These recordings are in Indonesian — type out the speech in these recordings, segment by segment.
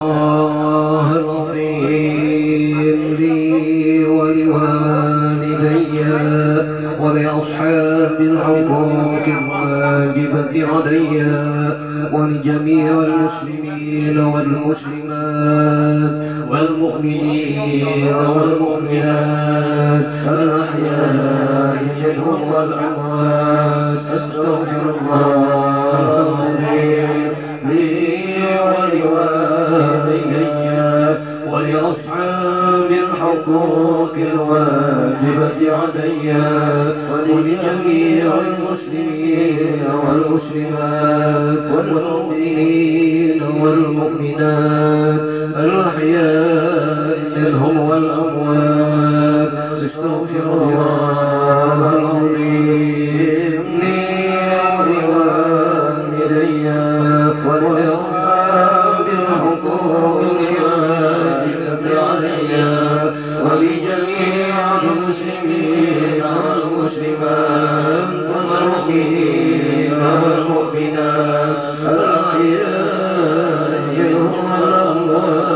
الله العظيم لي ولوالدي ولأصحاب الحقوق الواجبة علي ولجميع المسلمين والمسلمات والمؤمنين والمؤمنات الأحياء منهم والأموات. أستغفر الله العظيم لي ولوالدي ولأصحاب الحقوق الواجبة علي ولجميع المسلمين والمسلمات والمؤمنين والمؤمنات الأحياء منهم والأموات. استغفر الله العظيم لي ولوالدي ولأصحاب الحقوق الواجبة علي ولجميع المسلمين والمسلمات والمؤمنين والمؤمنات الأحياء منهم والأموات.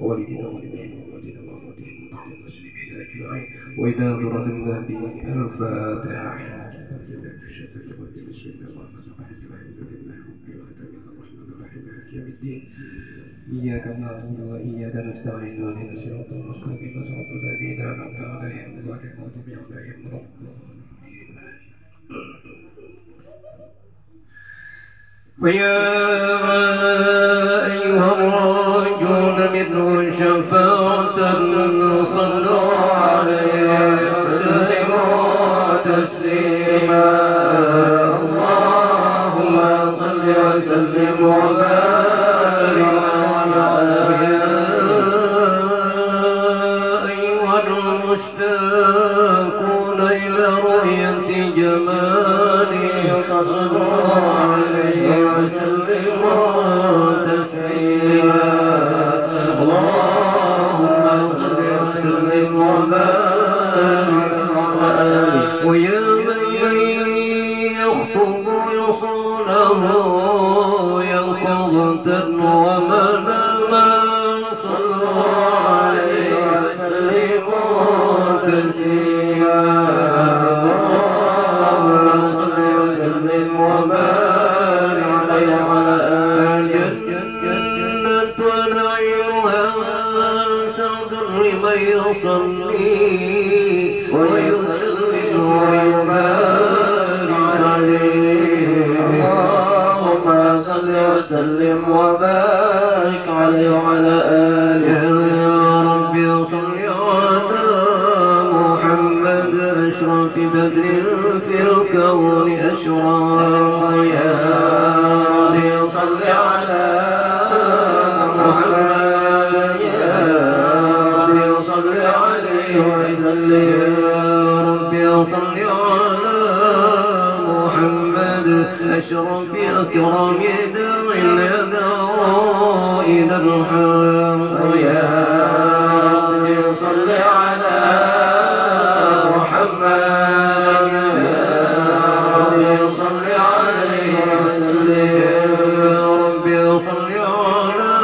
والدنا والدين والدنا والدين المسلمين أجمعين. وإذا ضرت النبي الفاتحة. بسم الله الرحمن الرحيم. إياك نعبد وإياك نستعين اهدنا الصراط المستقيم صراط الذين أنعمت عليهم غير المغضوب عليهم ولا الضالين. ويا أيها الراجون منه شفاعة صلوا عليه وسلموا تسليما. اللهم صل وسلم وبارك على أيها المشتاقون إلى رؤية جماله صلوا عليه وسلموا تسليما. اللهم صل وسلم وبارك على آله. ويا من يخطب يصونه يقظة ومناما صلوا عليه وسلموا تسليما. اللهم صل وسلم وبارك عليه وعلى آله. جنة ونعيمها سعد لمن يصلي ويسلم ويبارك عليه. اللهم صل وسلم وبارك عليه وعلى آله. يا رب صل على محمد أشرف بدر في الكون أشرق. يا رب صل على محمد. يا رب صل عليه وسلم. يا رب صل على محمد أشرف أكرم داعي اليدعو إلى الحق. يا رب صل على محمد. يا رب صل عليه وسلم. يا رب صل على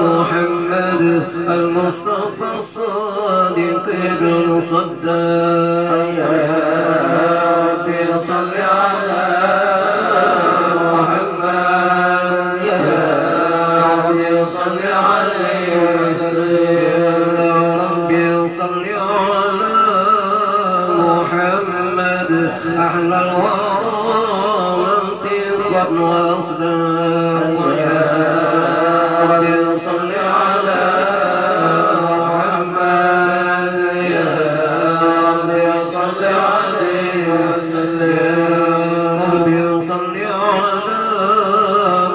محمد المصطفى الصادق المصدق. يا رب صل على محمد. يا رب صل عليه وسلم. يا رب صل على محمد أحلى الورى منطقا وأصداق. يا رب صل على محمد. يا رب صل عليه وسلم. يا رب صل على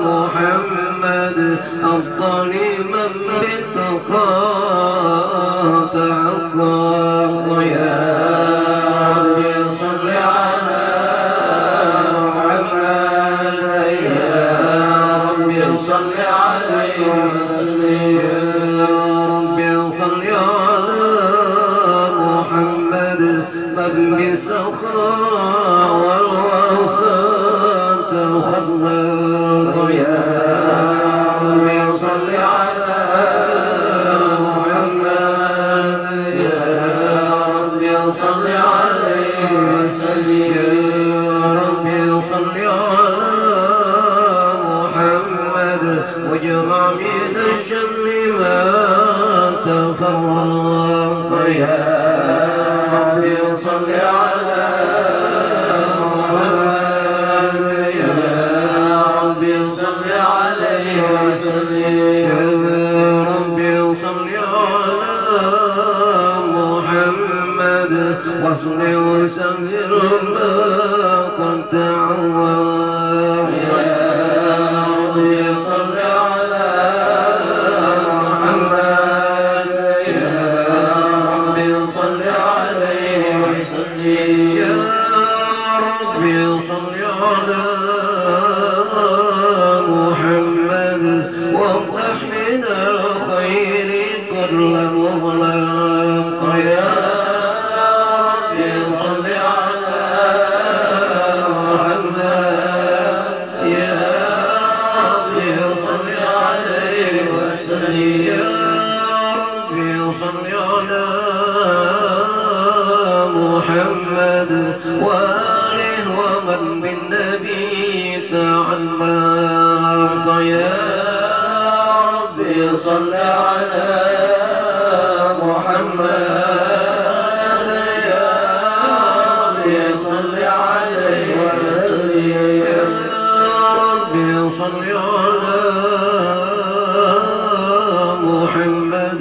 محمد أفضل من بالتقى تحقق. يا رب صل على محمد. يا رب صل عليه وسلم. صل على محمد يا ربي صل عليه وسلم يا ربي صل على محمد واجمع من الشر ما تفرق يا ربي صل على محمد يا ربي صل عليه وسلم يا ربي صل على محمد واصل وسهر ما قد تعوض يا ربي صل على محمد يا ربي صل عليه وسلم يا ربي صل على محمد وافتح من الخير كل مغلق يا ربي صل على محمد يا ربي صل عليه وسلم يا ربي صل على محمد وآله ومن بالنبي تعلق يا ربي صل على محمد يا ربي صل عليه وسلم يا ربي صل على محمد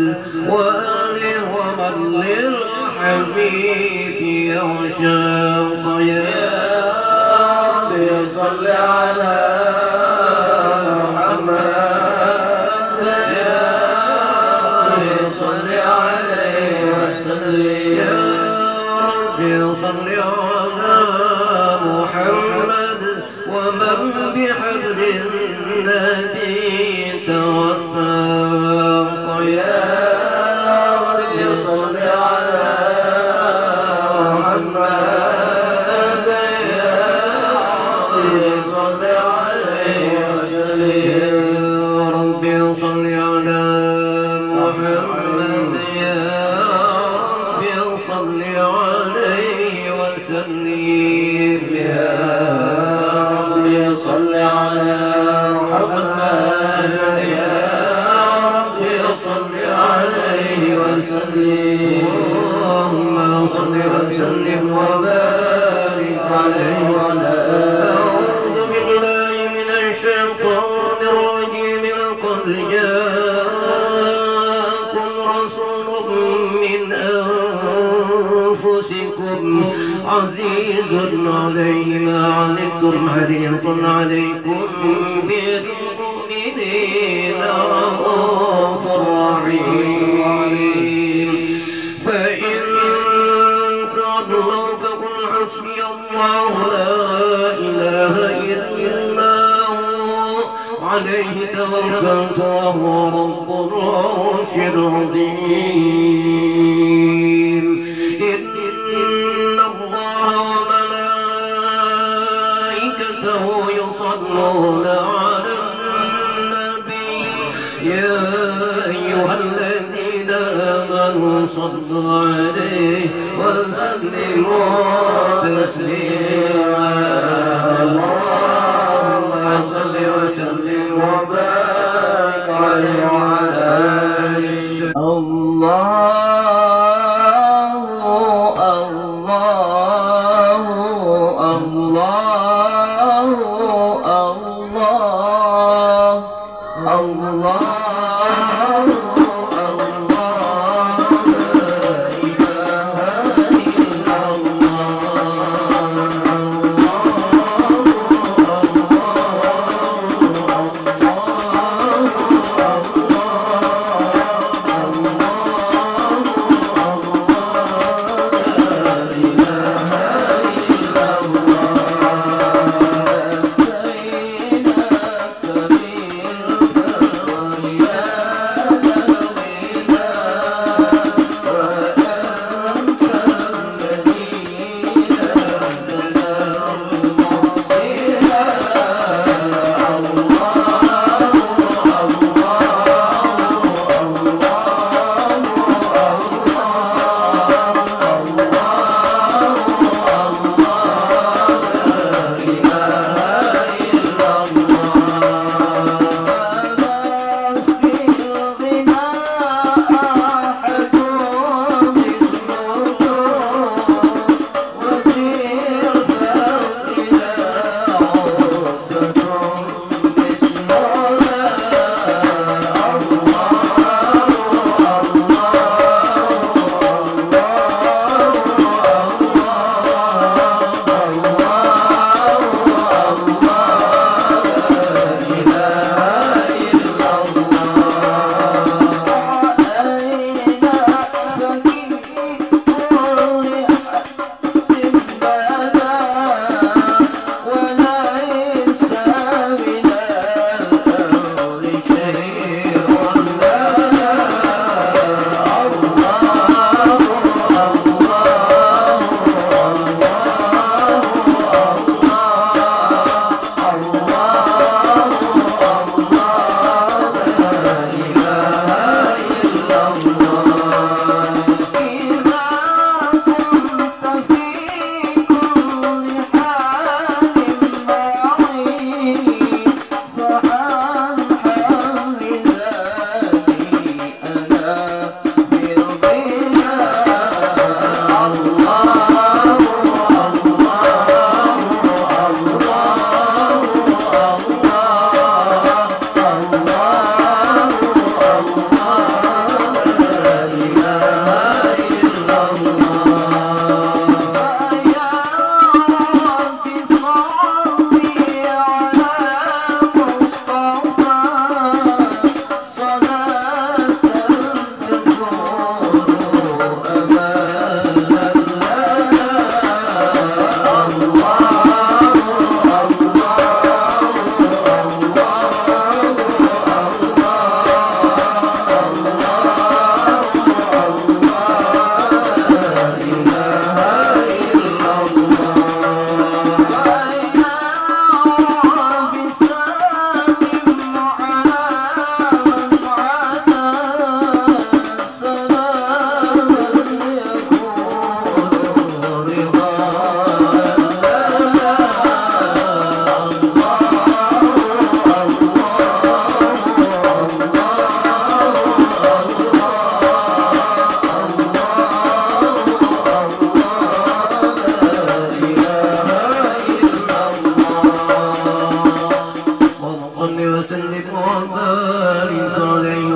وآله ومن للحبيب يعشق يا ربي صل على محمد يا ربي صل عليه وسلم يا ربي صل على محمد ومن بحبل النبي توثق يا ربي صل على محمد يا ربي صل عليه وسلم يا ربي صل على محمد يا ربي صل عليه وسلم يا ربي صل على محمد يا ربي صل عليه وسلم اللهم صل وسلم وبارك عليه وعلى أعوذ بالله من الشيطان الرجيم لقد جاءكم رسول من أنفسكم عزيز عليه ما عنتم حريص عليكم بالمؤمنين رؤوف رحيم فإن تولوا فقل حسبي الله لا إله إلا هو عليه توكلت وهو رب العرش العظيم إن الله وملائكته يصلون على النبي يا أيها الذين آمنوا صلوا عليه وسلموا تسليما اللهم صل وسلم وبارك عليه وعلى آله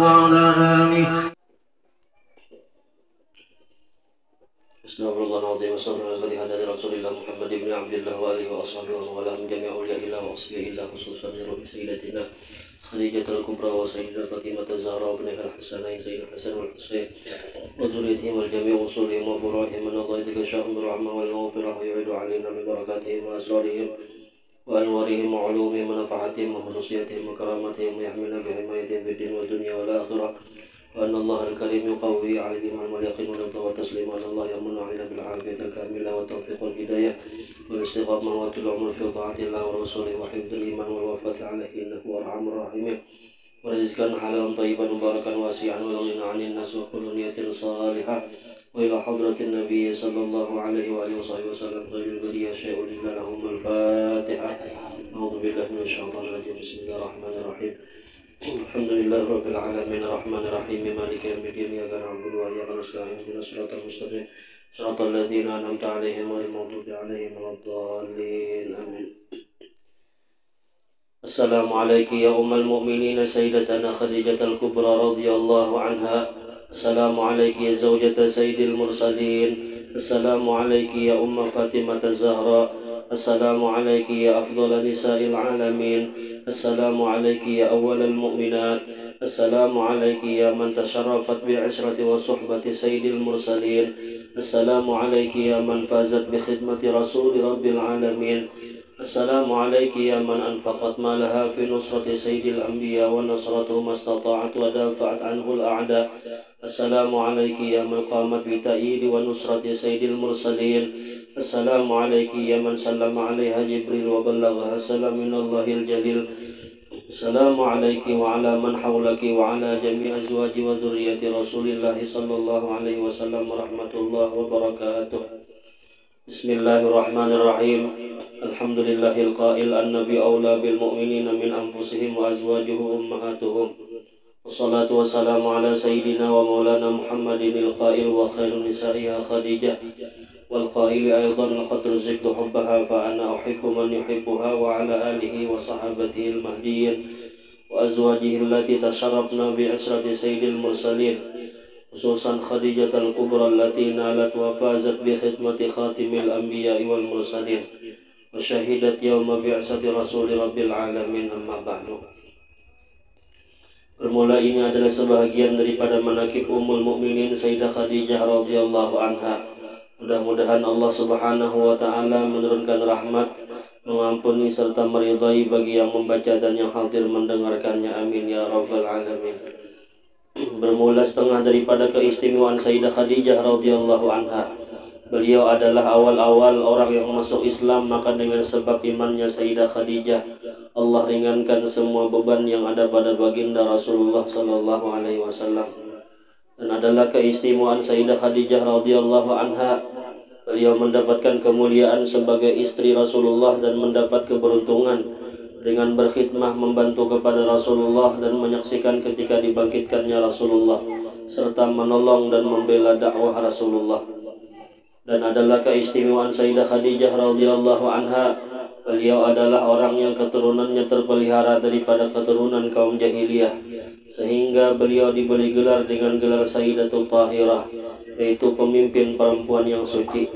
وعلى آله. استغفر الله العظيم وصلى الله عليه هدى رسول الله محمد بن عبد الله وآله وأصحابه ومن والاه من جميع أولياء الله وأصفياء الله خصوصا لروح سيدتنا خديجة الكبرى وسيدنا فاطمة الزهراء وابنها الحسنين سيد الحسن والحسين وذريتهم والجميع وصولهم وفروعهم من الله يتغشاهم بالرحمة والمغفرة ويعيد علينا من بركاتهم وأسرارهم وأنوارهم وعلومهم ونفحاتهم وخصوصياتهم وكراماتهم ويحملنا بحمايتهم في الدين والدنيا والآخرة وأن الله الكريم يقوي عليهم علم اليقين والرضا والتسليم وأن الله يمن علينا بالعافية الكاملة والتوفيق والهداية والاستقامة وطول العمر في طاعة الله ورسوله وحفظ الإيمان والوفاة عليه إنه هو أرحم الراحمين ورزقا حلالا طيبا مباركا واسعا والغنى عن الناس وكل نية صالحة وإلى حضرة النبي صلى الله عليه وآله وصحبه وسلم غير البرية شيء إلا لهم الفاتحة. أعوذ بالله من الشيطان الرجيم بسم الله الرحمن الرحيم الحمد لله رب العالمين الرحمن الرحيم مالك يوم الدين إياك نعبد وإياك نستعين اهدنا الصراط المستقيم صراط الذين أنعمت عليهم غير المغضوب عليهم ولا الضالين آمين. السلام عليك يا أم المؤمنين سيدتنا خديجة الكبرى رضي الله عنها. السلام عليك يا زوجة سيد المرسلين. السلام عليك يا أم فاطمة الزهراء. السلام عليك يا أفضل نساء العالمين. السلام عليك يا أول المؤمنات. السلام عليك يا من تشرفت بعشرة وصحبة سيد المرسلين. السلام عليك يا من فازت بخدمة رسول رب العالمين. السلام عليك يا من أنفقت مالها في نصرة سيد الأنبياء ونصرته ما استطاعت ودافعت عنه الأعداء. السلام عليك يا من قامت بتأييد ونصرة سيد المرسلين. السلام عليك يا من سلم عليها جبريل وبلغها السلام من الله الجليل. السلام عليك وعلى من حولك وعلى جميع أزواج وذرية رسول الله صلى الله عليه وسلم ورحمة الله وبركاته. بسم الله الرحمن الرحيم. الحمد لله القائل النبي أولى بالمؤمنين من أنفسهم وأزواجه أمهاتهم. والصلاة والسلام على سيدنا ومولانا محمد القائل وخير نسائها خديجة والقائل أيضا لقد رزقت حبها فأنا أحب من يحبها وعلى آله وصحابته المهديين وأزواجه التي تشرفنا بعشرة سيد المرسلين خصوصا خديجة الكبرى التي نالت وفازت بخدمة خاتم الأنبياء والمرسلين وشهدت يوم بعثة رسول رب العالمين. أما بعد. Bermula ini adalah sebahagian daripada manakib Ummul Mukminin Sayyidah Khadijah radhiyallahu anha. Mudah-mudahan Allah Subhanahu wa taala menurunkan rahmat, mengampuni serta meridai bagi yang membaca dan yang hadir mendengarkannya. Amin ya rabbal alamin. Bermula setengah daripada keistimewaan Sayyidah Khadijah radhiyallahu anha. Beliau adalah awal-awal orang yang masuk Islam, maka dengan sebab imannya Sayyidah Khadijah Allah ringankan semua beban yang ada pada baginda Rasulullah sallallahu alaihi wasallam. Dan adalah keistimewaan Sayyidah Khadijah radhiyallahu anha, beliau mendapatkan kemuliaan sebagai istri Rasulullah dan mendapat keberuntungan dengan berkhidmah membantu kepada Rasulullah dan menyaksikan ketika dibangkitkannya Rasulullah serta menolong dan membela dakwah Rasulullah. Dan adalah keistimewaan Sayyidah Khadijah radhiyallahu anha, beliau adalah orang yang keturunannya terpelihara daripada keturunan kaum jahiliyah, sehingga beliau diberi gelar dengan gelar Sayyidatul Tahirah, yaitu pemimpin perempuan yang suci.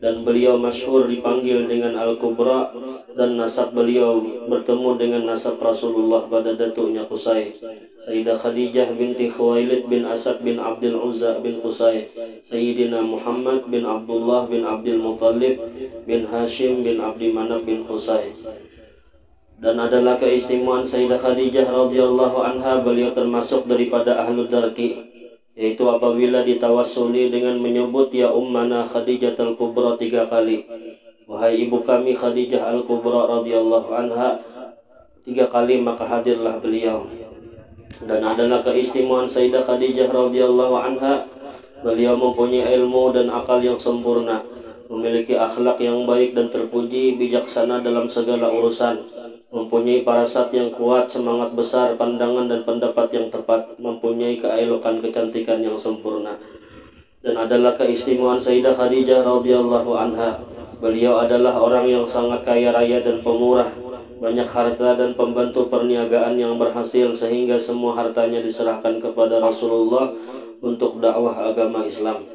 Dan beliau masyhur dipanggil dengan Al-Kubra, dan nasab beliau bertemu dengan nasab Rasulullah pada datuknya Qusay. Sayyidah Khadijah binti Khuwailid bin Asad bin Abdul Uzza bin Qusay, Sayyidina Muhammad bin Abdullah bin Abdul Muttalib bin Hashim bin Abdi Manaf bin Qusay. Dan adalah keistimewaan Sayyidah Khadijah radhiyallahu anha, beliau termasuk daripada Ahlud Darki, yaitu apabila ditawassuli dengan menyebut ya ummana Khadijah al-Kubra 3 kali, wahai ibu kami Khadijah al-Kubra radhiyallahu anha 3 kali, maka hadirlah beliau. Dan adalah keistimewaan Sayyidah Khadijah radhiyallahu anha, beliau mempunyai ilmu dan akal yang sempurna, memiliki akhlak yang baik dan terpuji, bijaksana dalam segala urusan, mempunyai parasat yang kuat, semangat besar, pandangan dan pendapat yang tepat, mempunyai keelokan kecantikan yang sempurna. Dan adalah keistimewaan Sayyidah Khadijah radhiyallahu anha, beliau adalah orang yang sangat kaya raya dan pemurah, banyak harta dan pembantu perniagaan yang berhasil sehingga semua hartanya diserahkan kepada Rasulullah untuk dakwah agama Islam.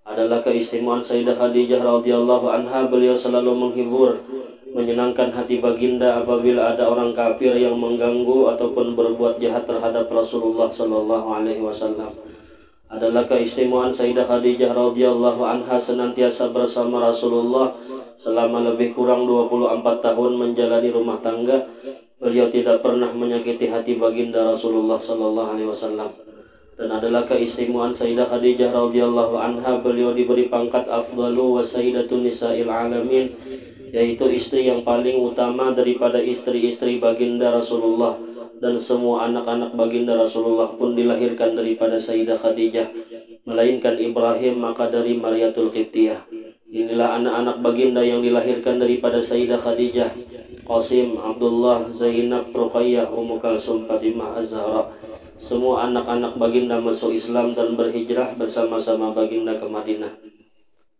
Adalah keistimewaan Sayyidah Khadijah radhiyallahu anha, beliau selalu menghibur, menyenangkan hati baginda apabila ada orang kafir yang mengganggu ataupun berbuat jahat terhadap Rasulullah sallallahu alaihi wasallam. Adalah keistimewaan Sayyidah Khadijah radhiyallahu anha senantiasa bersama Rasulullah selama lebih kurang 24 tahun menjalani rumah tangga. Beliau tidak pernah menyakiti hati baginda Rasulullah sallallahu alaihi wasallam. Dan adalah keistimewaan Sayyidah Khadijah radhiyallahu anha, beliau diberi pangkat afdalu wa sayyidatun nisa'il alamin, yaitu istri yang paling utama daripada istri-istri baginda Rasulullah, dan semua anak-anak baginda Rasulullah pun dilahirkan daripada Sayyidah Khadijah, melainkan Ibrahim maka dari Mariatul Qibtiyah. Inilah anak-anak baginda yang dilahirkan daripada Sayyidah Khadijah: Qasim, Abdullah, Zainab, Ruqayyah, Ummu Kalsum, Fatimah, Az-Zahra. Semua anak-anak baginda masuk Islam dan berhijrah bersama-sama baginda ke Madinah.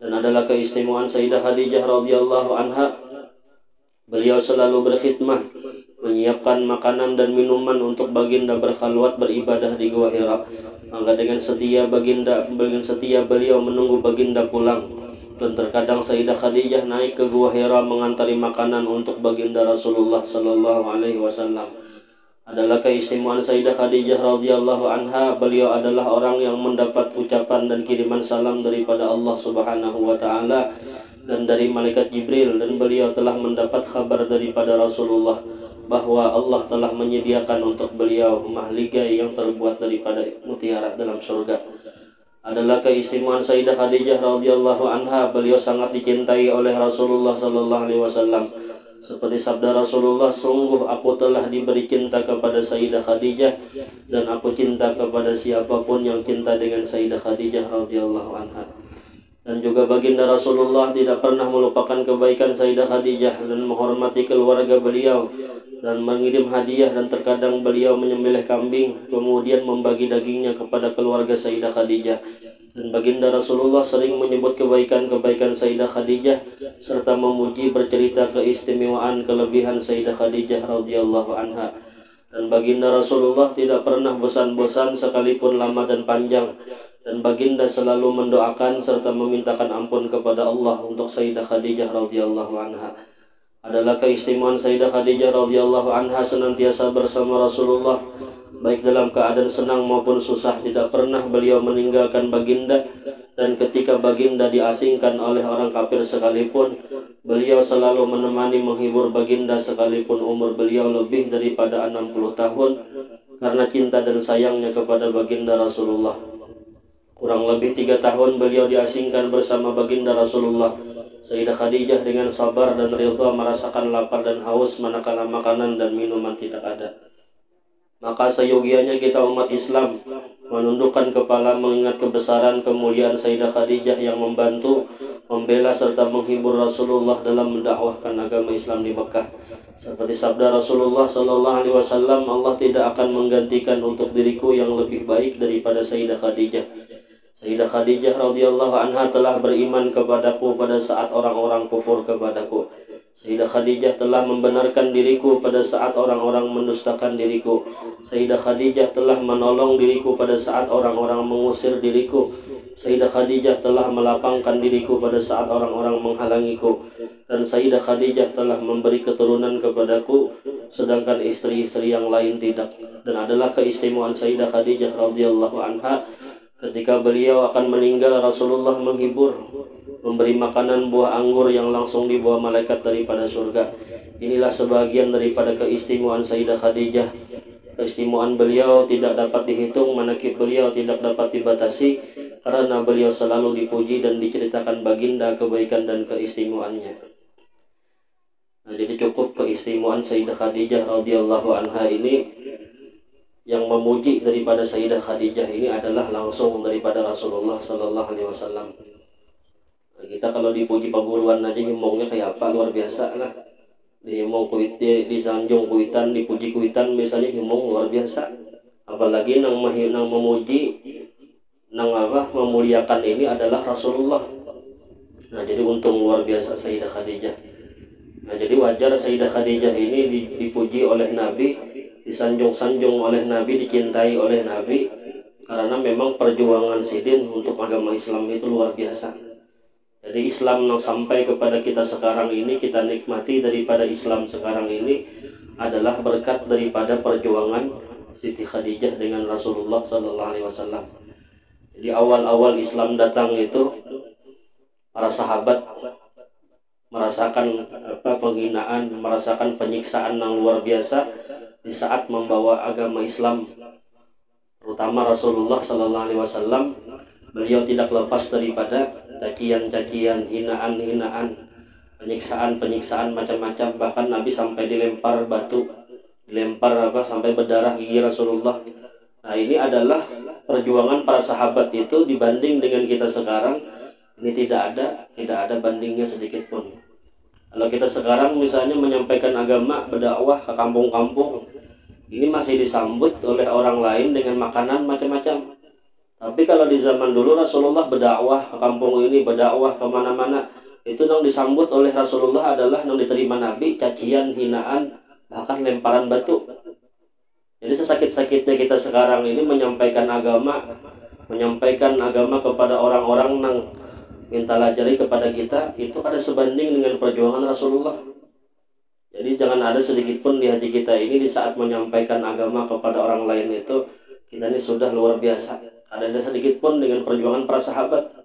Dan adalah keistimewaan Sayyidah Khadijah radhiyallahu anha, beliau selalu berkhidmah, menyiapkan makanan dan minuman untuk baginda berkhalwat beribadah di Gua Hira. Maka dengan setia beliau menunggu baginda pulang. Dan terkadang Sayyidah Khadijah naik ke Gua Hira mengantari makanan untuk baginda Rasulullah sallallahu alaihi wasallam. Adalah keistimewaan Sayyidah Khadijah radhiyallahu anha, beliau adalah orang yang mendapat ucapan dan kiriman salam daripada Allah Subhanahu wa taala dan dari malaikat Jibril, dan beliau telah mendapat kabar daripada Rasulullah bahwa Allah telah menyediakan untuk beliau mahligai yang terbuat daripada mutiara dalam surga. Adalah keistimewaan Sayyidah Khadijah radhiyallahu anha, beliau sangat dicintai oleh Rasulullah sallallahu alaihi wasallam. Seperti sabda Rasulullah, sungguh aku telah diberi cinta kepada Sayyidah Khadijah, dan aku cinta kepada siapapun yang cinta dengan Sayyidah Khadijah radhiyallahu anha. Dan juga baginda Rasulullah tidak pernah melupakan kebaikan Sayyidah Khadijah dan menghormati keluarga beliau dan mengirim hadiah, dan terkadang beliau menyembelih kambing kemudian membagi dagingnya kepada keluarga Sayyidah Khadijah. Dan baginda Rasulullah sering menyebut kebaikan-kebaikan Sayyidah Khadijah serta memuji, bercerita keistimewaan kelebihan Sayyidah Khadijah radhiyallahu anha. Dan baginda Rasulullah tidak pernah bosan-bosan sekalipun lama dan panjang, dan baginda selalu mendoakan serta memintakan ampun kepada Allah untuk Sayyidah Khadijah radhiyallahu anha. Adalah keistimewaan Sayyidah Khadijah radhiyallahu anha senantiasa bersama Rasulullah, baik dalam keadaan senang maupun susah. Tidak pernah beliau meninggalkan baginda, dan ketika baginda diasingkan oleh orang kafir sekalipun, beliau selalu menemani menghibur baginda sekalipun umur beliau lebih daripada 60 tahun, karena cinta dan sayangnya kepada baginda Rasulullah. Kurang lebih 3 tahun beliau diasingkan bersama baginda Rasulullah. Sayyidah Khadijah dengan sabar dan ridha merasakan lapar dan haus manakala makanan dan minuman tidak ada. Maka seyogianya kita umat Islam menundukkan kepala mengingat kebesaran kemuliaan Sayyidah Khadijah yang membantu, membela serta menghibur Rasulullah dalam mendakwahkan agama Islam di Mekah. Seperti sabda Rasulullah sallallahu alaihi wasallam, Allah tidak akan menggantikan untuk diriku yang lebih baik daripada Sayyidah Khadijah. Sayyidah Khadijah radhiyallahu anha telah beriman kepadaku pada saat orang-orang kufur kepadaku. Sayyidah Khadijah telah membenarkan diriku pada saat orang-orang mendustakan diriku. Sayyidah Khadijah telah menolong diriku pada saat orang-orang mengusir diriku. Sayyidah Khadijah telah melapangkan diriku pada saat orang-orang menghalangiku. Dan Sayyidah Khadijah telah memberi keturunan kepadaku, sedangkan istri-istri yang lain tidak. Dan adalah keistimewaan Sayyidah Khadijah radhiyallahu anha, ketika beliau akan meninggal, Rasulullah menghibur, memberi makanan buah anggur yang langsung dibawa malaikat daripada surga. Inilah sebagian daripada keistimewaan Sayyidah Khadijah. Keistimewaan beliau tidak dapat dihitung, manaqib beliau tidak dapat dibatasi, karena beliau selalu dipuji dan diceritakan baginda kebaikan dan keistimewaannya. Nah, jadi cukup keistimewaan Sayyidah Khadijah radhiyallahu anha ini. Yang memuji daripada Sayyidah Khadijah ini adalah langsung daripada Rasulullah sallallahu alaihi wasallam. Nah, kita kalau dipuji paguluan aja himongnya kayak apa, luar biasa lah. Dihimong kuit, disanjung kuitan, dipuji kuitan, misalnya himong luar biasa. Apalagi nang memuji, memuliakan ini adalah Rasulullah. Nah, jadi untung luar biasa Sayyidah Khadijah. Nah, jadi wajar Sayyidah Khadijah ini dipuji oleh Nabi, disanjung-sanjung oleh Nabi, dicintai oleh Nabi, karena memang perjuangan Sidin untuk agama Islam itu luar biasa. Jadi Islam yang sampai kepada kita sekarang ini, kita nikmati daripada Islam sekarang ini adalah berkat daripada perjuangan Siti Khadijah dengan Rasulullah Sallallahu Alaihi Wasallam. Jadi awal-awal Islam datang itu para sahabat merasakan penghinaan, merasakan penyiksaan yang luar biasa di saat membawa agama Islam. Terutama Rasulullah Sallallahu Alaihi Wasallam, beliau tidak lepas daripada cacian-cacian, hinaan-hinaan, penyiksaan macam-macam. Bahkan Nabi sampai dilempar batu, dilempar sampai berdarah gigi Rasulullah. Nah, ini adalah perjuangan para sahabat itu dibanding dengan kita sekarang. Ini tidak ada bandingnya sedikit pun. Kalau kita sekarang misalnya menyampaikan agama, berdakwah ke kampung-kampung, ini masih disambut oleh orang lain dengan makanan macam-macam. Tapi kalau di zaman dulu Rasulullah berdakwah ke kampung ini, berdakwah kemana-mana, itu yang disambut oleh Rasulullah adalah yang diterima Nabi, cacian, hinaan, bahkan lemparan batu. Jadi sesakit-sakitnya kita sekarang ini menyampaikan agama kepada orang-orang yang minta lajari kepada kita, itu ada sebanding dengan perjuangan Rasulullah. Jadi jangan ada sedikit pun di hati kita ini di saat menyampaikan agama kepada orang lain itu, kita ini sudah luar biasa. Ada sedikit pun dengan perjuangan para sahabat.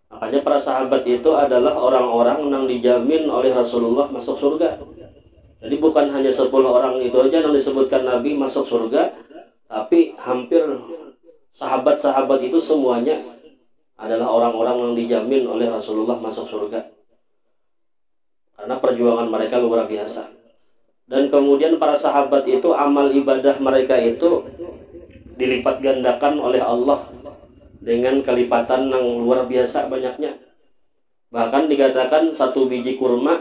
Makanya para sahabat itu adalah orang-orang yang dijamin oleh Rasulullah masuk surga. Jadi bukan hanya 10 orang itu aja yang disebutkan Nabi masuk surga, tapi hampir sahabat-sahabat itu semuanya adalah orang-orang yang dijamin oleh Rasulullah masuk surga. Karena perjuangan mereka luar biasa. Dan kemudian para sahabat itu amal ibadah mereka itu dilipat gandakan oleh Allah dengan kelipatan yang luar biasa banyaknya. Bahkan dikatakan 1 biji kurma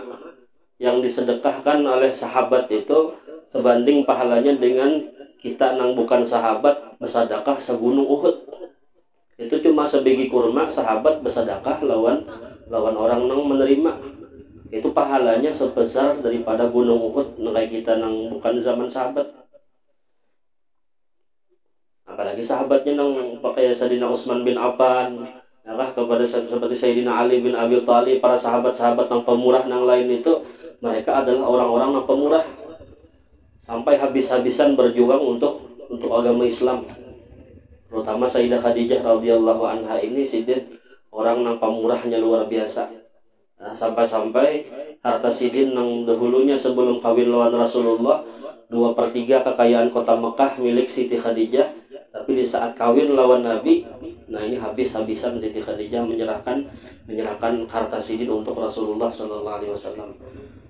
yang disedekahkan oleh sahabat itu sebanding pahalanya dengan kita yang bukan sahabat bersedekah segunung Uhud. Itu cuma sebiji kurma, sahabat bersedekah lawan orang yang menerima. Itu pahalanya sebesar daripada gunung Uhud kayak kita yang bukan zaman sahabat. Apalagi sahabatnya yang pakai Sayyidina Utsman bin Affan, ya, kepada seperti Sayyidina Ali bin Abi Thalib, para sahabat-sahabat yang pemurah yang lain itu, mereka adalah orang-orang yang pemurah sampai habis-habisan berjuang untuk agama Islam. Terutama Sayyidah Khadijah radhiyallahu anha ini Sidin orang yang pemurahnya luar biasa. Nah, sampai-sampai harta Sidin yang dahulunya sebelum kawin lawan Rasulullah 2/3 kekayaan kota Mekah milik Siti Khadijah. Tapi di saat kawin lawan Nabi, nah ini habis-habisan Siti Khadijah menyerahkan harta Sidin untuk Rasulullah Sallallahu Alaihi Wasallam.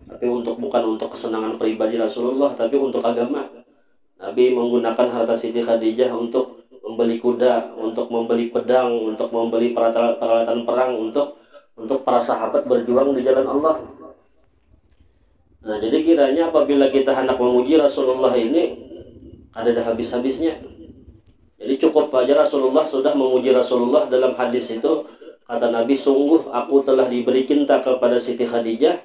Tapi bukan untuk kesenangan pribadi Rasulullah, tapi untuk agama. Nabi menggunakan harta Siti Khadijah untuk membeli kuda, untuk membeli pedang, untuk membeli peralatan perang, untuk para sahabat berjuang di jalan Allah. Nah, jadi kiranya apabila kita hendak memuji Rasulullah ini, ada habis-habisnya. Jadi cukup aja Rasulullah sudah memuji Rasulullah dalam hadis itu. Kata Nabi, sungguh aku telah diberi cinta kepada Siti Khadijah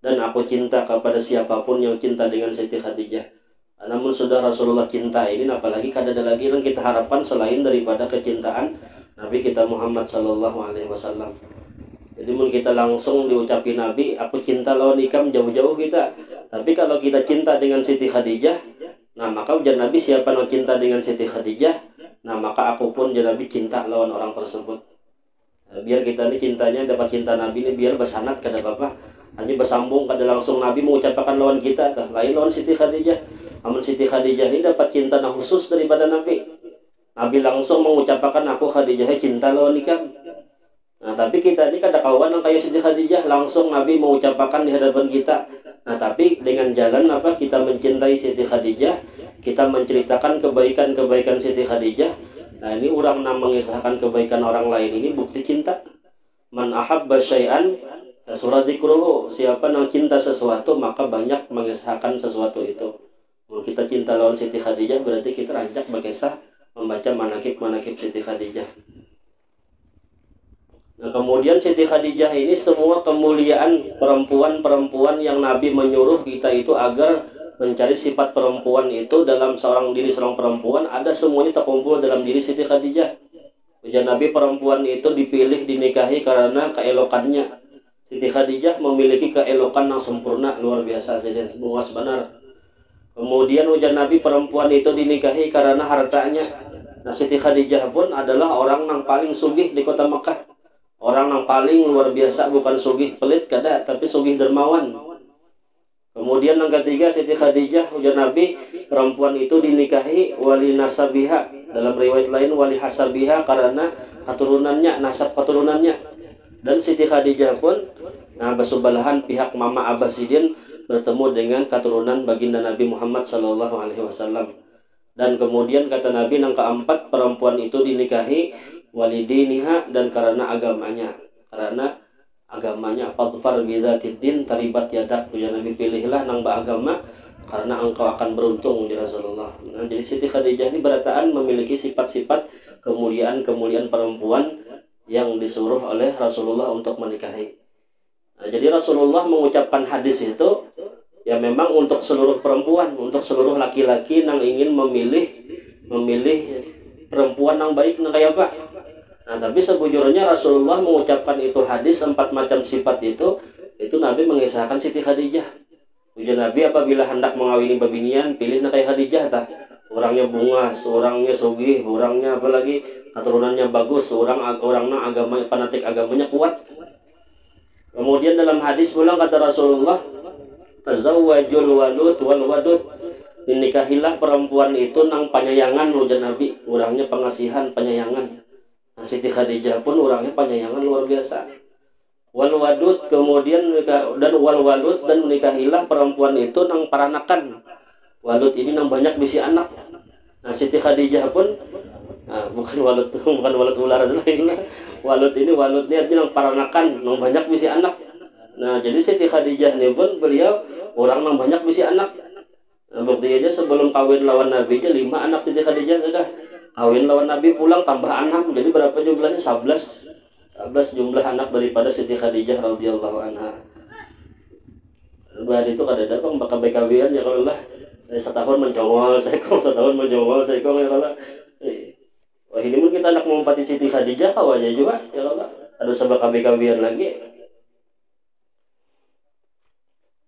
dan aku cinta kepada siapapun yang cinta dengan Siti Khadijah. Namun sudah Rasulullah cinta ini, apalagi kada ada lagi yang kita harapkan selain daripada kecintaan Nabi kita Muhammad Sallallahu Alaihi Wasallam. Jadi mungkin kita langsung diucapin Nabi, aku cinta lawan ikam jauh-jauh kita. Tapi kalau kita cinta dengan Siti Khadijah, nah maka ujar Nabi, siapa yang cinta dengan Siti Khadijah, nah maka aku pun jadi Nabi cinta lawan orang tersebut. Nah, biar kita ini cintanya dapat cinta Nabi ini biar bersanad kada apa-apa. Hanya bersambung kada langsung Nabi mengucapkan lawan kita, lain lawan Siti Khadijah. Namun Siti Khadijah ini dapat cinta yang khusus daripada Nabi. Nabi langsung mengucapkan aku Khadijah cinta lawan ikam. Nah, tapi kita ini kada kawan yang kayak Siti Khadijah, langsung Nabi mengucapkan di hadapan kita. Nah, tapi dengan jalan apa kita mencintai Siti Khadijah, kita menceritakan kebaikan-kebaikan Siti Khadijah. Nah, ini orang yang mengisahkan kebaikan orang lain ini bukti cinta. Man ahabba syai'an surah dzikruhu, siapa yang cinta sesuatu maka banyak mengisahkan sesuatu itu. Kalau kita cinta lawan Siti Khadijah berarti kita rancak berkisah membaca manakib Siti Khadijah. Nah, kemudian Siti Khadijah ini semua kemuliaan perempuan-perempuan yang Nabi menyuruh kita itu agar mencari sifat perempuan itu dalam seorang perempuan, ada semuanya terkumpul dalam diri Siti Khadijah. Ujar Nabi, perempuan itu dipilih dinikahi karena keelokannya. Siti Khadijah memiliki keelokan yang sempurna, luar biasa, luas benar. Kemudian ujar Nabi, perempuan itu dinikahi karena hartanya. Nah, Siti Khadijah pun adalah orang yang paling sugih di kota Mekah. Orang yang paling luar biasa, bukan sugih pelit kada, tapi sugih dermawan. Kemudian yang ketiga, Siti Khadijah, ujar Nabi, perempuan itu dinikahi wali nasabiha, dalam riwayat lain wali hasabiha, karena keturunannya, nasab keturunannya. Dan Siti Khadijah pun bersebelahan pihak Mama Abbasidin bertemu dengan keturunan baginda Nabi Muhammad SAW. Dan kemudian kata Nabi yang keempat, perempuan itu dinikahi walidiniha, dan karena agamanya. Karena agamanya, fadfar bidzatiddin taribat yadak, ya Nabi, pilihlah nang beragama karena engkau akan beruntung, ya Rasulullah. Nah, jadi Siti Khadijah ini berataan memiliki sifat-sifat kemuliaan perempuan yang disuruh oleh Rasulullah untuk menikahi. Nah, jadi Rasulullah mengucapkan hadis itu ya memang untuk seluruh perempuan, untuk seluruh laki-laki yang ingin memilih perempuan yang baik, yang kayak apa. Nah, tapi sebujurnya Rasulullah mengucapkan itu hadis 4 macam sifat itu Nabi mengisahkan Siti Khadijah. Ujar Nabi, apabila hendak mengawini babinian, pilih kayak Khadijah tak. Orangnya bungas, orangnya sugih, orangnya apalagi keturunannya bagus, orangnya agama, fanatik agamanya kuat. Kemudian dalam hadis pulang kata Rasulullah, tazawwajul walud wal wadud, dinikahilah perempuan itu nang penyayangan, ujar Nabi, orangnya pengasihan, penyayangan. Nah, Siti Khadijah pun orangnya penyayangan luar biasa. Wal wadud, kemudian dan wal walud, dan menikahilah perempuan itu nang paranakan. Walud ini nang banyak bisi anak. Nah, Siti Khadijah pun bukan walud ular adalah ini. Waludnya nang paranakan, nang banyak bisi anak. Nah, jadi Siti Khadijah ini pun beliau orang nang banyak bisi anak. Nah, bukti aja sebelum kawin lawan Nabi aja 5 anak Siti Khadijah sudah. Kawin lawan Nabi pulang tambah 6, jadi berapa jumlahnya? 11 jumlah anak daripada Siti Khadijah radhiyallahu anha. Bahkan itu kada ada bang bakal BKB-an ya kalau lah. Saya setahun mencongol, saya kong ya kalau. Wah, ini pun kita anak mengumpati Siti Khadijah kau aja juga ya kalau. Ada sebab KBKB-an lagi.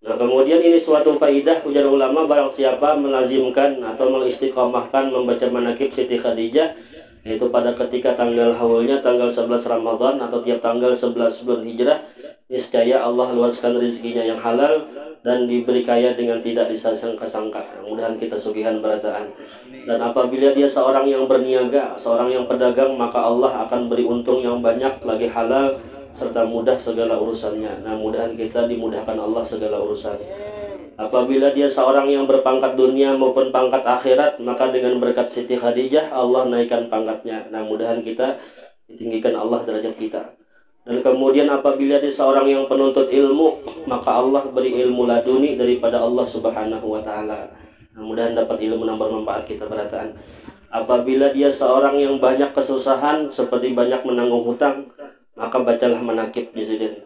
Nah, kemudian ini suatu faidah ujar ulama, barang siapa melazimkan atau mengistiqomahkan membaca manaqib Siti Khadijah, yaitu pada ketika tanggal haulnya tanggal 11 Ramadan atau tiap tanggal 11 bulan Hijrah, niscaya Allah luaskan rezekinya yang halal dan diberi kaya dengan tidak disangka-sangka. Mudah-mudahan kita sugihan berataan. Dan apabila dia seorang yang berniaga, seorang yang pedagang, maka Allah akan beri untung yang banyak lagi halal serta mudah segala urusannya. Nah, mudahan kita dimudahkan Allah segala urusan. Apabila dia seorang yang berpangkat dunia maupun pangkat akhirat, maka dengan berkat Siti Khadijah Allah naikkan pangkatnya. Nah, mudahan kita ditinggikan Allah derajat kita. Dan kemudian apabila dia seorang yang penuntut ilmu, maka Allah beri ilmu laduni daripada Allah Subhanahu wa taala. Nah, mudahan dapat ilmu yang bermanfaat kita berataan. Apabila dia seorang yang banyak kesusahan seperti banyak menanggung hutang, maka bacalah manaqib Presiden.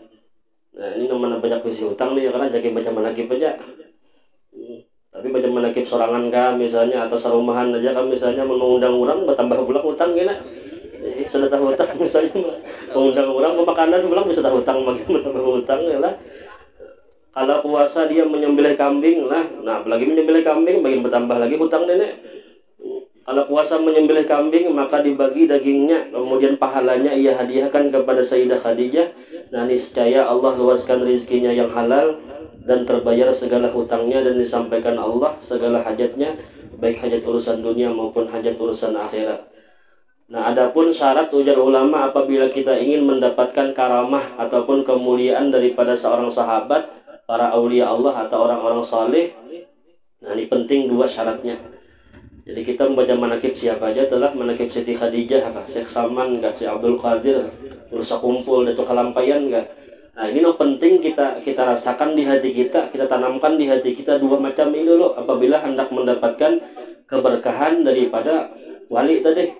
Nah, ini namanya banyak bisi hutang nih, karena jadi baca manaqib aja. Tapi baca manaqib sorangan kah misalnya, atau sarumahan aja kan misalnya mengundang orang bertambah bulan hutang gini. Sudah tahu hutang misalnya mengundang orang pemakanan pulang bisa tahu hutang makin bertambah hutang ya lah. Kalau puasa dia menyembelih kambing lah, nah apalagi menyembelih kambing makin bertambah lagi hutang nenek. Kalau puasa menyembelih kambing maka dibagi dagingnya, kemudian pahalanya ia hadiahkan kepada Sayyidah Khadijah. Nah, niscaya Allah luaskan rezekinya yang halal dan terbayar segala hutangnya, dan disampaikan Allah segala hajatnya, baik hajat urusan dunia maupun hajat urusan akhirat. Nah, adapun syarat ujar ulama apabila kita ingin mendapatkan karamah ataupun kemuliaan daripada seorang sahabat, para aulia Allah atau orang-orang saleh, nah ini penting 2 syaratnya. Jadi kita membaca manaqib siapa aja telah manaqib Siti Khadijah, kah Syekh Salman, kah Syekh Abdul Qadir, Ursa Kumpul, Datuk Kalampayan, kah. Nah, ini yang penting kita rasakan di hati kita tanamkan di hati kita 2 macam ini dulu apabila hendak mendapatkan keberkahan daripada wali tadi.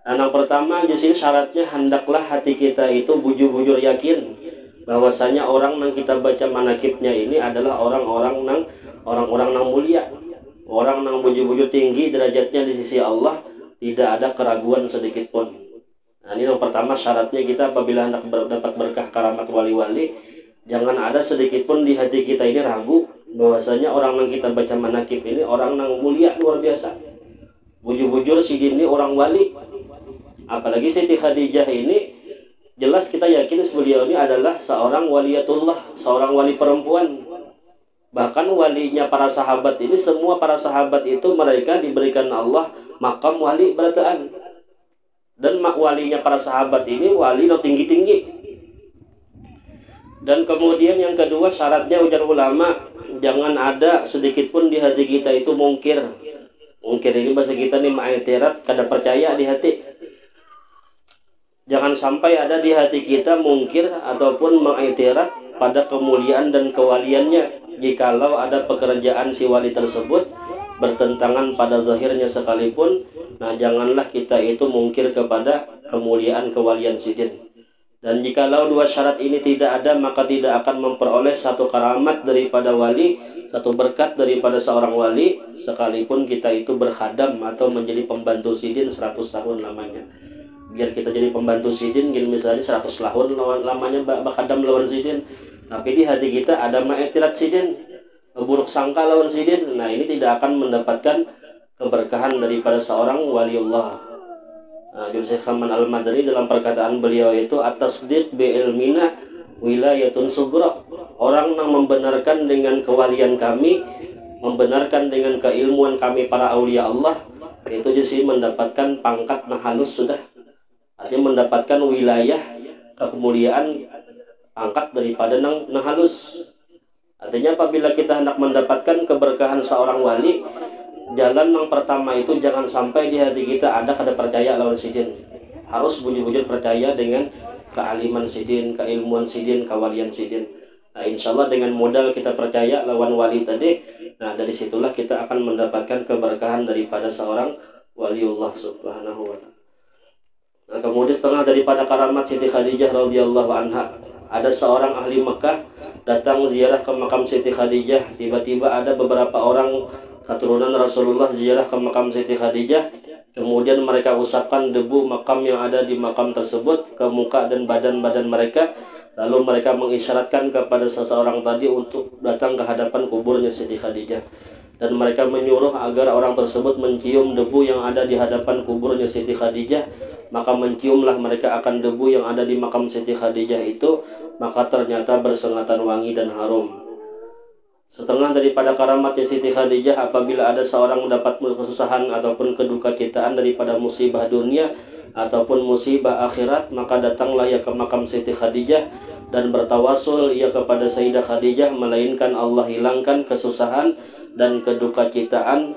Yang pertama di sini syaratnya hendaklah hati kita itu bujur-bujur yakin bahwasanya orang yang kita baca manakibnya ini adalah orang-orang yang mulia, orang yang bujur-bujur tinggi derajatnya di sisi Allah, tidak ada keraguan sedikit pun. Nah, ini yang pertama syaratnya kita apabila hendak dapat berkah karamat wali-wali, jangan ada sedikit pun di hati kita ini ragu bahwasanya orang yang kita baca manakib ini orang yang mulia luar biasa. Bujur-bujur si ini orang wali. Apalagi Siti Khadijah ini jelas kita yakin beliau ini adalah seorang waliyatullah, seorang wali perempuan. Bahkan walinya para sahabat ini, semua para sahabat itu mereka diberikan Allah makam wali berataan. Dan walinya para sahabat ini wali yang tinggi-tinggi. Dan kemudian yang kedua syaratnya ujar ulama, jangan ada sedikit pun di hati kita itu mungkir. Mungkir ini bahasa kita nih ma'itirat, kada percaya di hati. Jangan sampai ada di hati kita mungkir ataupun mengiktirat pada kemuliaan dan kewaliannya. Jikalau ada pekerjaan si wali tersebut bertentangan pada zahirnya sekalipun, nah janganlah kita itu mungkir kepada kemuliaan kewalian sidin. Dan jikalau dua syarat ini tidak ada, maka tidak akan memperoleh satu karamat daripada wali, satu berkat daripada seorang wali, sekalipun kita itu berkhadam atau menjadi pembantu sidin 100 tahun lamanya. Biar kita jadi pembantu sidin gini misalnya 100 tahun lamanya bakadam lawan sidin, tapi di hati kita ada ma'etirat sidin, buruk sangka lawan sidin, nah ini tidak akan mendapatkan keberkahan daripada seorang waliullah. Syekh Salman Al-Madani dalam perkataan beliau itu at-tasdiq bi ilmina wilayatun sugra, orang yang membenarkan dengan kewalian kami, membenarkan dengan keilmuan kami para aulia Allah, itu jadi mendapatkan pangkat halus sudah. Artinya mendapatkan wilayah kemuliaan pangkat daripada nang halus. Artinya apabila kita hendak mendapatkan keberkahan seorang wali, jalan yang pertama itu jangan sampai di hati kita ada kada percaya lawan sidin. Harus bujur-bujur percaya dengan kealiman sidin, keilmuan sidin, kewalian sidin. Nah, insya Allah dengan modal kita percaya lawan wali tadi, nah dari situlah kita akan mendapatkan keberkahan daripada seorang waliullah subhanahu wa ta'ala. Nah, kemudian setengah daripada karamat Siti Khadijah radhiyallahu anha, ada seorang ahli Mekah datang ziarah ke makam Siti Khadijah. Tiba-tiba ada beberapa orang keturunan Rasulullah ziarah ke makam Siti Khadijah. Kemudian mereka usapkan debu makam yang ada di makam tersebut ke muka dan badan-badan mereka. Lalu mereka mengisyaratkan kepada seseorang tadi untuk datang ke hadapan kuburnya Siti Khadijah. Dan mereka menyuruh agar orang tersebut mencium debu yang ada di hadapan kuburnya Siti Khadijah. Maka menciumlah mereka akan debu yang ada di makam Siti Khadijah itu, maka ternyata bersengatan wangi dan harum. Setengah daripada karamatnya Siti Khadijah, apabila ada seorang mendapat kesusahan ataupun kedukacitaan daripada musibah dunia ataupun musibah akhirat, maka datanglah ia ke makam Siti Khadijah dan bertawasul ia kepada Sayyidah Khadijah, melainkan Allah hilangkan kesusahan dan kedukacitaan,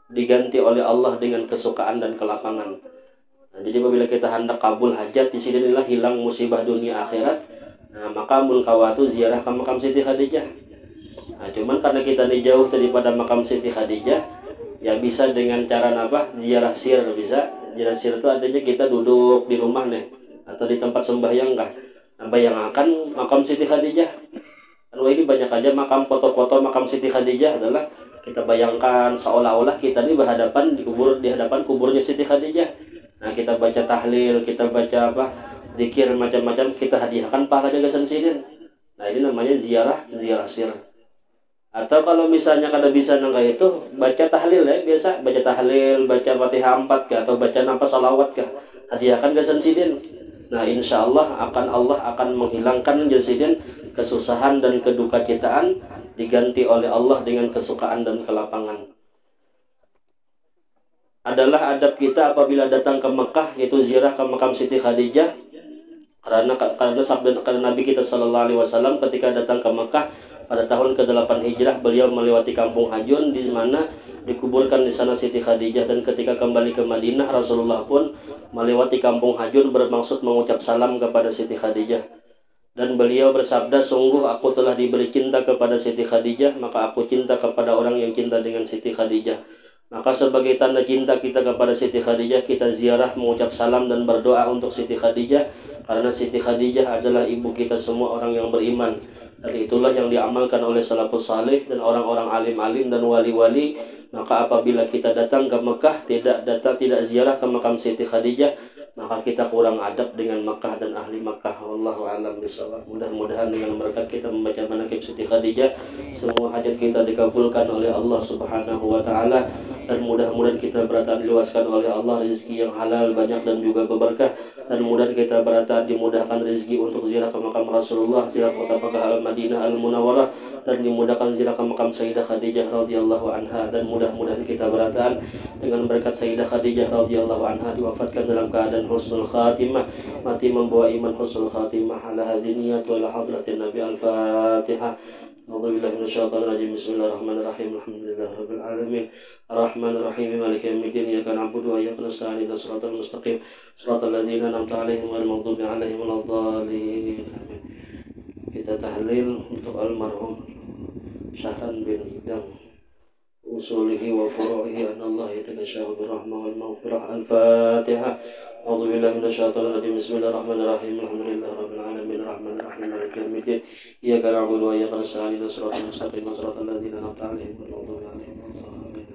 diganti oleh Allah dengan kesukaan dan kelapangan. Nah, jadi apabila kita hendak kabul hajat di sini inilah hilang musibah dunia akhirat, nah maka mulkawatu ziarah ke makam Siti Khadijah. Nah, cuman karena kita ini jauh daripada makam Siti Khadijah, ya bisa dengan cara apa? Ziarah sir bisa. Ziarah sir itu artinya kita duduk di rumah nih atau di tempat sembahyang kah. Nah, bayangkan makam Siti Khadijah. Kan ini banyak aja makam foto-foto makam Siti Khadijah adalah kita bayangkan seolah-olah kita ini berhadapan di hadapan kuburnya Siti Khadijah. Nah, kita baca tahlil, kita baca zikir macam-macam, kita hadiahkan pahalanya ke sidin. Nah, ini namanya ziarah sir. Atau kalau misalnya kada bisa nangka itu, baca tahlil ya, biasa baca tahlil, baca Fatihah 4 kah, atau baca nafas salawat kah, hadiahkan ke sidin. Nah, insya Allah akan menghilangkan sidin kesusahan dan kedukacitaan, diganti oleh Allah dengan kesukaan dan kelapangan. Adalah adab kita apabila datang ke Mekah, yaitu ziarah ke makam Siti Khadijah, karena sabda Nabi kita Shallallahu Alaihi Wasallam ketika datang ke Mekah pada tahun ke-8 Hijrah, beliau melewati kampung Hajun di mana dikuburkan di sana Siti Khadijah, dan ketika kembali ke Madinah Rasulullah pun melewati kampung Hajun bermaksud mengucap salam kepada Siti Khadijah, dan beliau bersabda, sungguh aku telah diberi cinta kepada Siti Khadijah, maka aku cinta kepada orang yang cinta dengan Siti Khadijah. Maka sebagai tanda cinta kita kepada Siti Khadijah, kita ziarah, mengucap salam dan berdoa untuk Siti Khadijah, karena Siti Khadijah adalah ibu kita semua orang yang beriman. Dan itulah yang diamalkan oleh salafus saleh dan orang-orang alim-alim dan wali-wali. Maka apabila kita datang ke Mekah, tidak ziarah ke makam Siti Khadijah, maka kita kurang adab dengan Mekah dan ahli Mekah. Wallahu a'lam bishawab. Mudah-mudahan dengan berkat kita membaca manaqib Siti Khadijah, semua hajat kita dikabulkan oleh Allah Subhanahu wa taala, dan mudah-mudahan kita beratan diluaskan oleh Allah rezeki yang halal banyak dan juga berberkah, dan mudah kita beratan dimudahkan rezeki untuk ziarah ke makam Rasulullah, ziarah ke Mekah Al-Madinah Al-Munawwarah, dan dimudahkan ziarah ke makam Sayyidah Khadijah radhiyallahu anha, dan mudah-mudahan kita beratan dengan berkat Sayyidah Khadijah radhiyallahu anha diwafatkan dalam keadaan husnul khatimah, mati membawa iman husnul khatimah. Ala hadiniyat wa ala hadratin Nabi. Al-Fatihah. A'udzubillahi minasyaitonir rajim. Bismillahirrahmanirrahim. Alhamdulillahirabbil alamin. Arrahmanir rahim. Maliki yaumiddin. Iyyaka na'budu wa iyyaka nasta'in. Ihdinas siratal mustaqim. Shiratal ladzina an'amta 'alaihim ghairil maghdubi 'alaihim waladdallin. Amin. Kita tahlil untuk almarhum Syahran bin Idam, usulihi wa furu'ihi, anna Allah yatakashafu birrahmah wal maghfirah. Al-Fatihah. A'udzu billahi minasyaitonir rajim. Bismillahirrahmanirrahim. Alhamdulillahi rabbil alamin. Arrahmanir rahim. Maliki yaumiddin. Iyyaka na'budu wa iyyaka nasta'in. Ihdinas siratal mustaqim. Shiratal ladzina an'amta 'alaihim ghairil maghdubi 'alaihim waladdallin.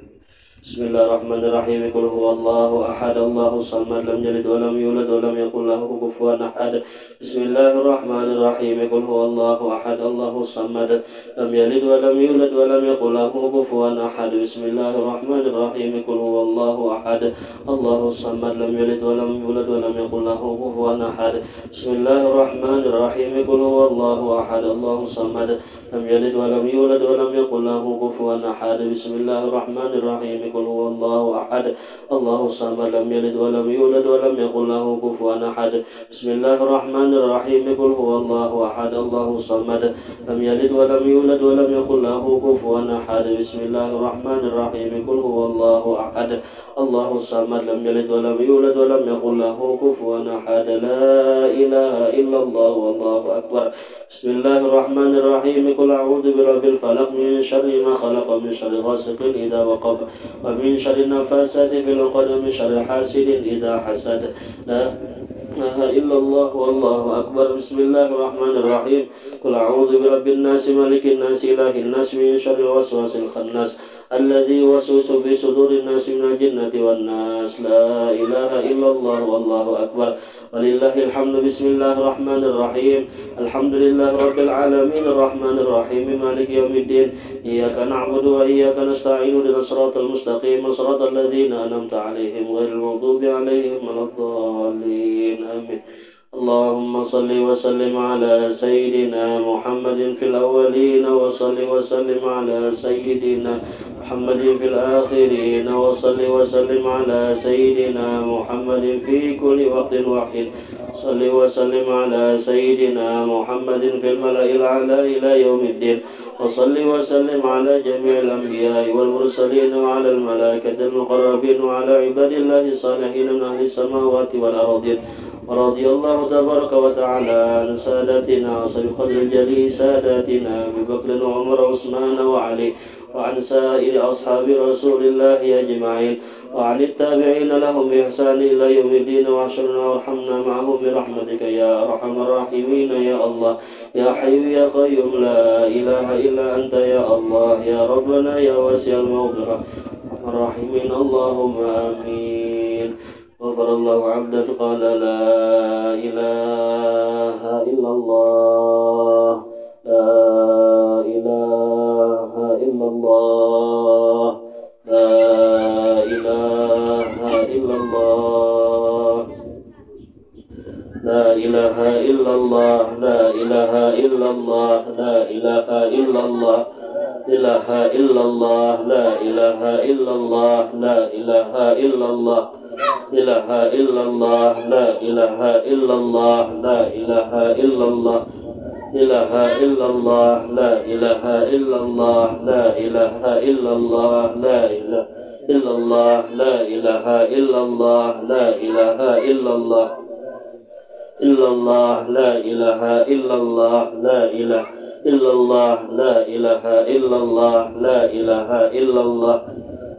Bismillahirrahmanirrahim. Qul huwallahu ahad, Allahus samad, lam yalid wa lam yulad wa lam yakul lahu kufuwan ahad. Bismillahirrahmanirrahim. Qul huwallahu ahad, Allahus samad, lam yalid wa lam yulad wa lam yakul lahu kufuwan ahad. Bismillahirrahmanirrahim. Qul huwallahu ahad, Allahus samad, lam yalid wa lam yulad wa lam yakul lahu kufuwan ahad. Bismillahirrahmanirrahim. Qul huwallahu ahad, Allahus samad, lam yalid wa lam yulad wa lam yakul lahu kufuwan ahad. Bismillahirrahmanirrahim. Qul huwallahu ahad, Allahus samad, lam yalid wa lam yulad wa lam yakul lahu kufuwan ahad. Bismillahirrahmanirrahim. Qul huwallahu ahad, Allahus samad, lam yalid wa lam yulad wa lam yakul lahu kufuwan ahad. Bismillahirrahmanirrahim. Qul huwallahu ahad, Allahus samad, lam yalid wa lam yulad wa lam yakul lahu kufuwan ahad. La ilaha illallah, wallahu akbar. Bismillahirrahmanirrahim. Qul a'udzu birabbil falaq, min syarri ma khalaq, min syarri ghasiqin idza waqab, wa min syarri nafasati fil 'uqad, min syarri hasidin idza hasad. La ilaha illallah, wallahu akbar. Bismillahirrahmanirrahim. Qul a'udzu birabbin nas, malikin nas, ilahin nas, min syarril waswasil khannas, alladzi yuwaswisu fi sudurin nas, minal jinnati wan nas. La ilaha illallah, wallahu akbar. Walillahil hamdu. Bismillahirrahmanirrahim. Alhamdulillahi rabbil alamin, arrahmanir rahim, maliki yaumiddin. Iyyaka na'budu wa iyyaka nasta'in. Ihdinas siratal mustaqim, siratal ladzina an'amta 'alaihim ghairil maghdubi 'alaihim waladdallin. Amin. Allahumma salli wa sallim ala sayyidina Muhammadin fil awwalin, wa salli wa sallim ala sayyidina Muhammadin fil akhirin, wa salli wa sallim ala sayyidina Muhammadin fi kulli waqtin wahid. Salli wa sallim ala sayyidina Muhammadin fil mala'il a'la ila yaumiddin. Wa salli wa sallim ala jami'il anbiya'i wal mursalin, wa ala al malaikatil muqarrabin, wa ala ibadillahi salihin min ahli samawati wal ardin. ورضي الله تبارك وتعالى عن سادتنا وصديق الجليل ساداتنا أبي بكر وعمر وعثمان وعلي، وعن سائر أصحاب رسول الله أجمعين، وعن التابعين لهم بإحسان إلى يوم الدين. واحشرنا وارحمنا معهم برحمتك يا أرحم الراحمين يا الله. يا حي يا قيوم، لا إله إلا أنت يا الله. يا ربنا يا واسع المغفرة أرحم الراحمين. اللهم آمين. غفر الله عبدا قال لا إله إلا الله، لا إله إلا الله، لا إله إلا الله، لا إله إلا الله، لا إله إلا الله، لا إله إلا الله، إله إلا الله، لا إله إلا الله، لا إله إلا الله، إله إلا الله، لا إله إلا الله، لا إله إلا الله، إله إلا الله، لا إله إلا الله، لا إله إلا الله، لا إله إلا الله، لا إله إلا الله، لا إله إلا الله، إلا الله، لا إله إلا الله، لا إله إلا الله، لا إله إلا الله، لا إله إلا الله،